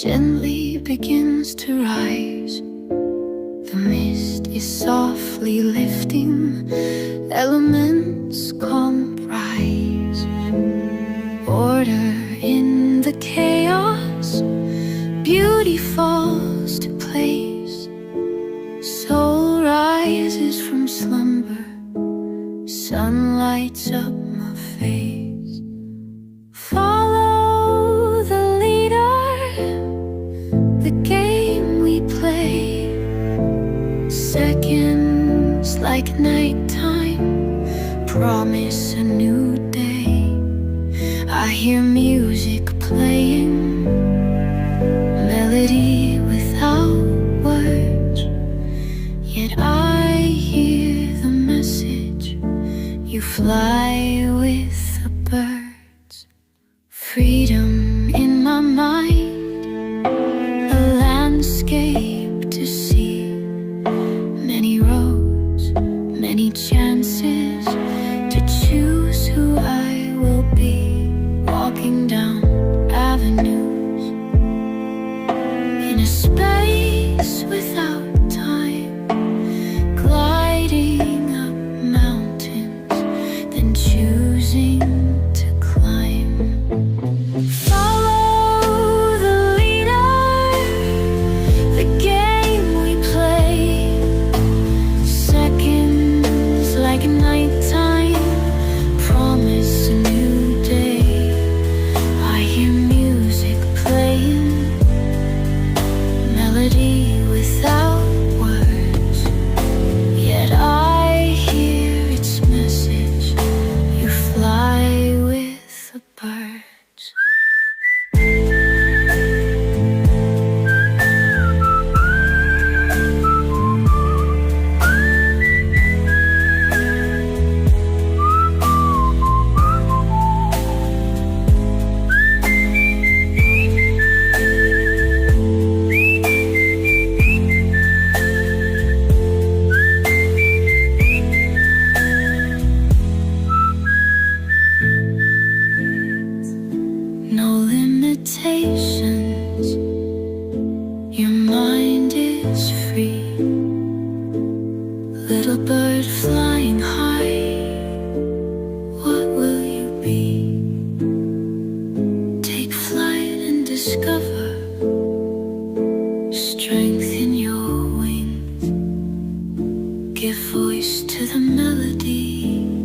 gently begins to rise. The mist is softly lifting, elements comprise. Order in the chaos, beauty falls to place. Soul rises from slumber, sun lights up my face. Follow the leader, the game we play. Seconds like nighttime promise a new day. I hear music playing, melody without words, yet I hear the message. You fly with the birds. Freedom in my mind, a landscape to see. Many roads, many chances to choose who I will be. Walking down avenues in a space without time, gliding up mountains, then choosing to climb. Follow the leader, the game we play. Seconds like nighttime promise a new day. I hear music playing, melody without words, yet I hear its message. You fly with the birds. No limitations, your mind is free. Little bird flying high, what will you be? Take flight and discover strength in your wings. Give voice to the melody.